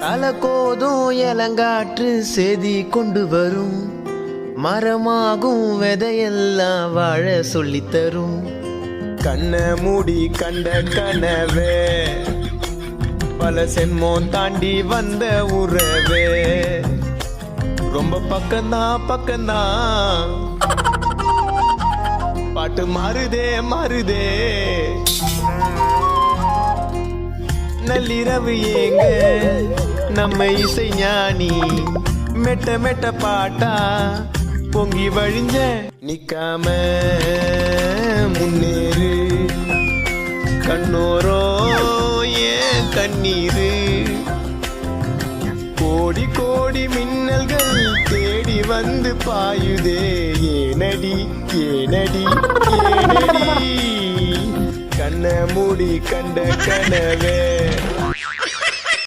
அலகோதும் இளங்காற்று செய்தி கொண்டு வரும், மரமாகும் விதையெல்லாம் வாழ சொல்லித்தரும். கண்ண மூடி கண்ட கனவே பல சென்மோன் தாண்டி வந்த உறவே, ரொம்ப பக்கம்தான் பாட்டு மாறுதே நள்ளிரவு ஏங்க நம்ம இசை ஞானி மெட்ட பாட்டா பொங்கி வழிஞ்ச நிக்காம முன்னேறு கண்ணோரோ ஏன் கண்ணீரு. கோடி கோடி மின்னல்கள் தேடி வந்து பாயுதே, ஏனடி கண்ண மூடி கண்ட கனவே.